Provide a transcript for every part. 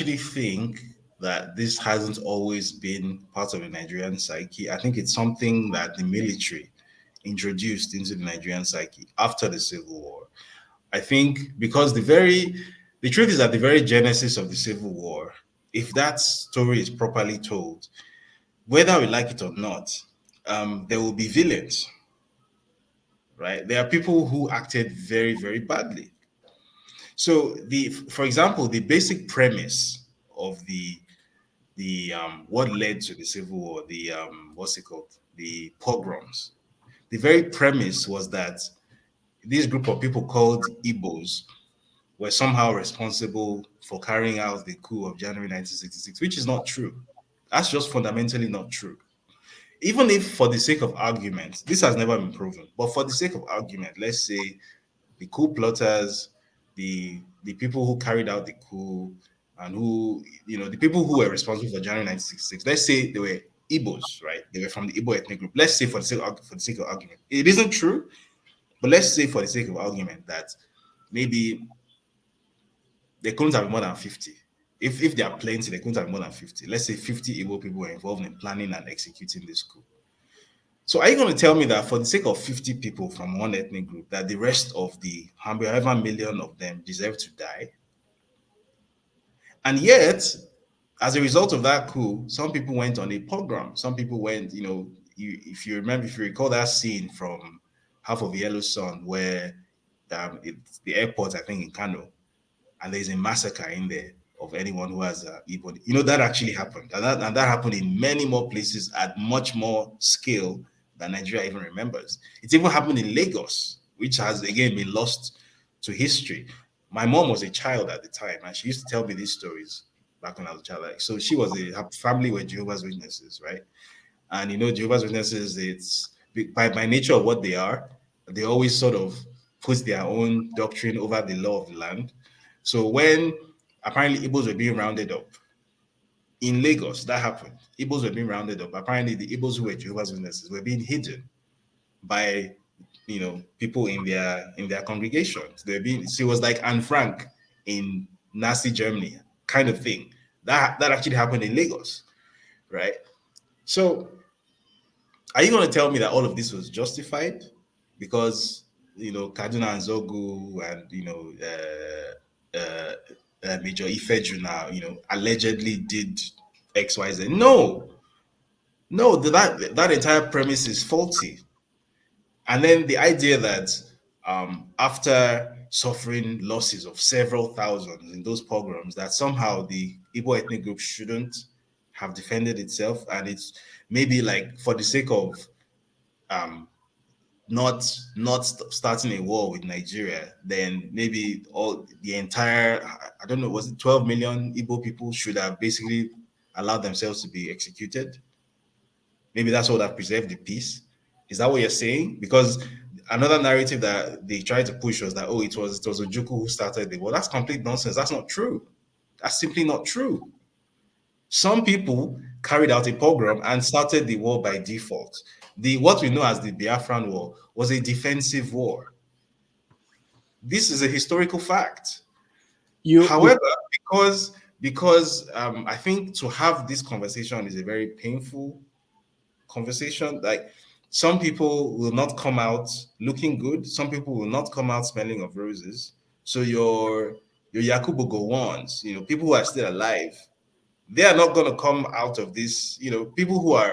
actually think that this hasn't always been part of the Nigerian psyche. I think it's something that the military introduced into the Nigerian psyche after the Civil War. I think because the truth is that the very genesis of the Civil War, if that story is properly told, whether we like it or not, there will be villains, right? There are people who acted very, very badly. So for example, the basic premise of the what led to the Civil War, the what's it called, the pogroms. The very premise was that this group of people called Igbos were somehow responsible for carrying out the coup of January 1966, which is not true. That's just fundamentally not true. Even if, for the sake of argument, this has never been proven, but for the sake of argument, let's say the coup plotters, the people who carried out the coup, and who, the people who were responsible for January 1966, let's say they were Igbos, right? They were from the Igbo ethnic group. Let's say for the sake of argument, it isn't true, but let's say for the sake of argument that maybe there couldn't have been more than 50. If there are plenty, there couldn't have been more than 50. Let's say 50 Igbo people were involved in planning and executing this coup. So are you going to tell me that for the sake of 50 people from one ethnic group, that the rest of the however million of them deserve to die? And yet, as a result of that coup, some people went on a pogrom. Some people went, if you remember, if you recall that scene from Half of the Yellow Sun, where it's the airport, I think in Kano, and there's a massacre in there of anyone who has Igbo. That actually happened, and that happened in many more places at much more scale than Nigeria even remembers. It even happened in Lagos, which has again been lost to history. My mom was a child at the time, and she used to tell me these stories back when I was a child. Like, so her family were Jehovah's Witnesses, right? And Jehovah's Witnesses, it's by nature of what they are, they always sort of put their own doctrine over the law of the land. So when apparently Igbos were being rounded up in Lagos, that happened. Igbos were being rounded up. Apparently, the Igbos who were Jehovah's Witnesses were being hidden by people in their congregations. They're being she was like Anne Frank in Nazi Germany, kind of thing. That actually happened in Lagos, right? So are you going to tell me that all of this was justified because Kaduna and Zogu and Major Ifejuna, allegedly did X, Y, Z? No, no, that entire premise is faulty. And then the idea that after suffering losses of several thousands in those pogroms, that somehow the Igbo ethnic group shouldn't have defended itself, and it's maybe like for the sake of um, not starting a war with Nigeria, then maybe all the entire, I don't know, was it 12 million Igbo people should have basically allowed themselves to be executed? Maybe that's what would have preserved the peace. Is that what you're saying? Because another narrative that they tried to push was that, oh, it was Ojukwu who started the war. That's complete nonsense. That's not true. That's simply not true. Some people carried out a pogrom and started the war by default. The what we know as the Biafran War was a defensive war. This is a historical fact. You However, because I think to have this conversation is a very painful conversation. Like, some people will not come out looking good. Some people will not come out smelling of roses. So your Yakubu Gowons, people who are still alive, they are not going to come out of this. People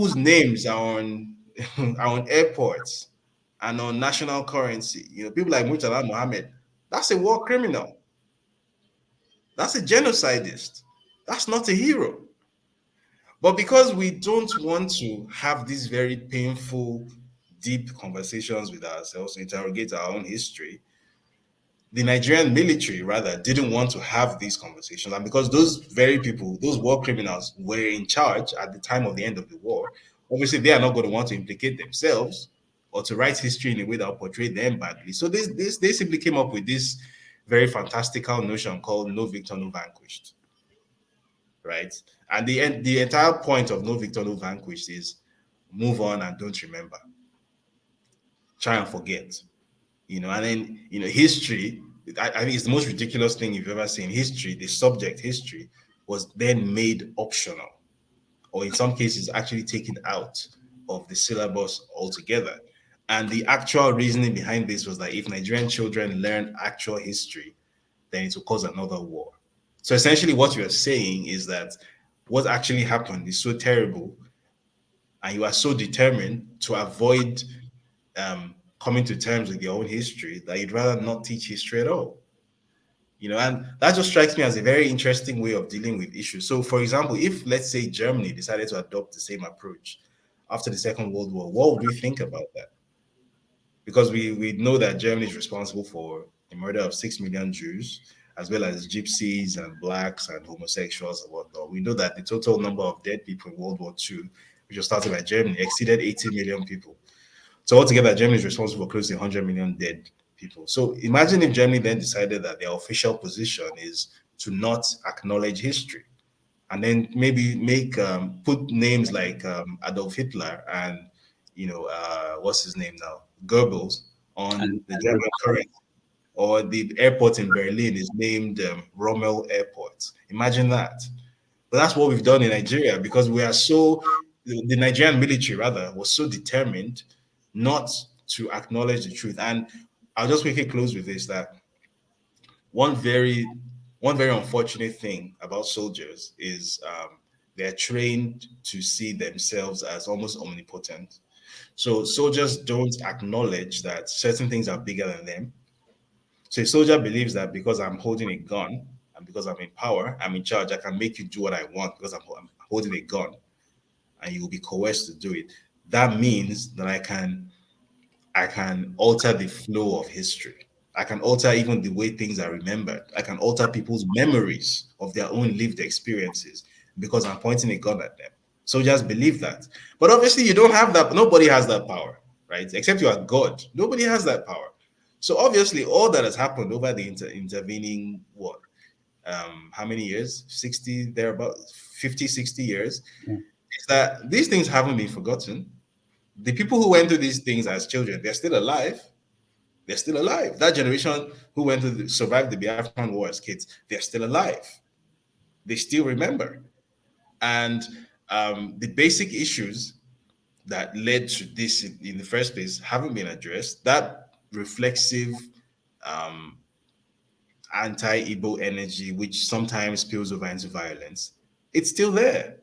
whose names are on are on airports and on national currency. People like Murtala Mohammed. That's a war criminal. That's a genocidist. That's not a hero. But because we don't want to have these very painful, deep conversations with ourselves to interrogate our own history, the Nigerian military rather didn't want to have these conversations. And because those very people, those war criminals, were in charge at the time of the end of the war, obviously they are not going to want to implicate themselves or to write history in a way that will portray them badly. So they simply came up with this very fantastical notion called no victor, no vanquished, right? And the entire point of no victor, no vanquished is move on and don't remember. Try and forget. And then history I think it's the most ridiculous thing you've ever seen. History, the subject history, was then made optional, or in some cases, actually taken out of the syllabus altogether. And the actual reasoning behind this was that if Nigerian children learn actual history, then it will cause another war. So essentially, what you're saying is that what actually happened is so terrible, and you are so determined to avoid coming to terms with your own history that you'd rather not teach history at all. And that just strikes me as a very interesting way of dealing with issues. So, for example, if let's say Germany decided to adopt the same approach after the Second World War, what would we think about that? Because we know that Germany is responsible for the murder of 6 million Jews, as well as gypsies and blacks and homosexuals and whatnot. We know that the total number of dead people in World War II, which was started by Germany, exceeded 80 million people. So altogether, Germany is responsible for close to 100 million dead people. So imagine if Germany then decided that their official position is to not acknowledge history, and then maybe make put names like Adolf Hitler and what's his name now, Goebbels, on the And German currency, or the airport in Berlin is named Rommel Airport. Imagine that. But that's what we've done in Nigeria, because we are so, the Nigerian military rather was so determined not to acknowledge the truth. And I'll just quickly close with this, that one very one very unfortunate thing about soldiers is they're trained to see themselves as almost omnipotent. So soldiers don't acknowledge that certain things are bigger than them. So a soldier believes that because I'm holding a gun and because I'm in power, I'm in charge, I can make you do what I want because I'm holding a gun, and you will be coerced to do it. That means that I can alter the flow of history. I can alter even the way things are remembered. I can alter people's memories of their own lived experiences because I'm pointing a gun at them. Soldiers believe that. But obviously, you don't have that. Nobody has that power, right? Except you are God. Nobody has that power. So obviously, all that has happened over the intervening, what, how many years? 60, thereabout, 50, 60 years, yeah, is that these things haven't been forgotten. The people who went through these things as children, they're still alive. They're still alive. That generation who went to survive the Biafran War as kids, they're still alive. They still remember. And the basic issues that led to this in the first place haven't been addressed. That reflexive um, anti-Igbo energy, which sometimes spills over into violence, it's still there.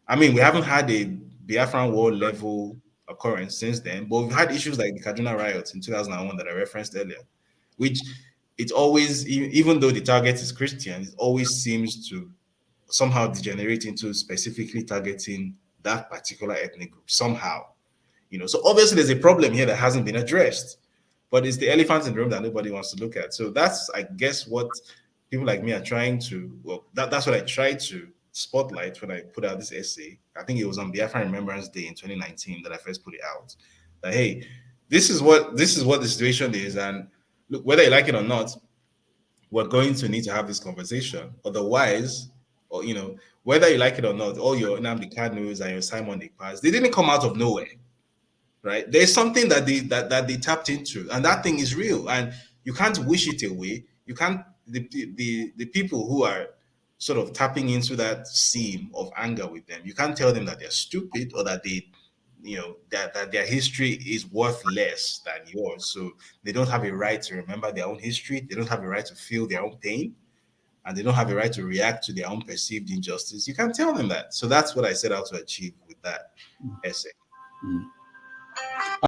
I mean, we haven't had a Biafran War level occurrence since then, but we've had issues like the Kaduna riots in 2001 that I referenced earlier, which it always, even though the target is Christian, it always seems to somehow degenerate into specifically targeting that particular ethnic group somehow. So obviously there's a problem here that hasn't been addressed, but it's the elephant in the room that nobody wants to look at. So that's, I guess, what people like me are trying to, well, that's what I tried to spotlight when I put out this essay. I think it was on Biafran Remembrance Day in 2019 that I first put it out. That, hey, this is what the situation is, and look, whether you like it or not, we're going to need to have this conversation. Otherwise, or whether you like it or not, all your Nnamdi Kanus and your Simon Ekpas, they didn't come out of nowhere, right? There's something that they tapped into, and that thing is real, and you can't wish it away. You can't. The people who are sort of tapping into that seam of anger with them, you can't tell them that they're stupid, or that that their history is worth less than yours. So they don't have a right to remember their own history. They don't have a right to feel their own pain, and they don't have a right to react to their own perceived injustice. You can't tell them that. So that's what I set out to achieve with that essay. mm.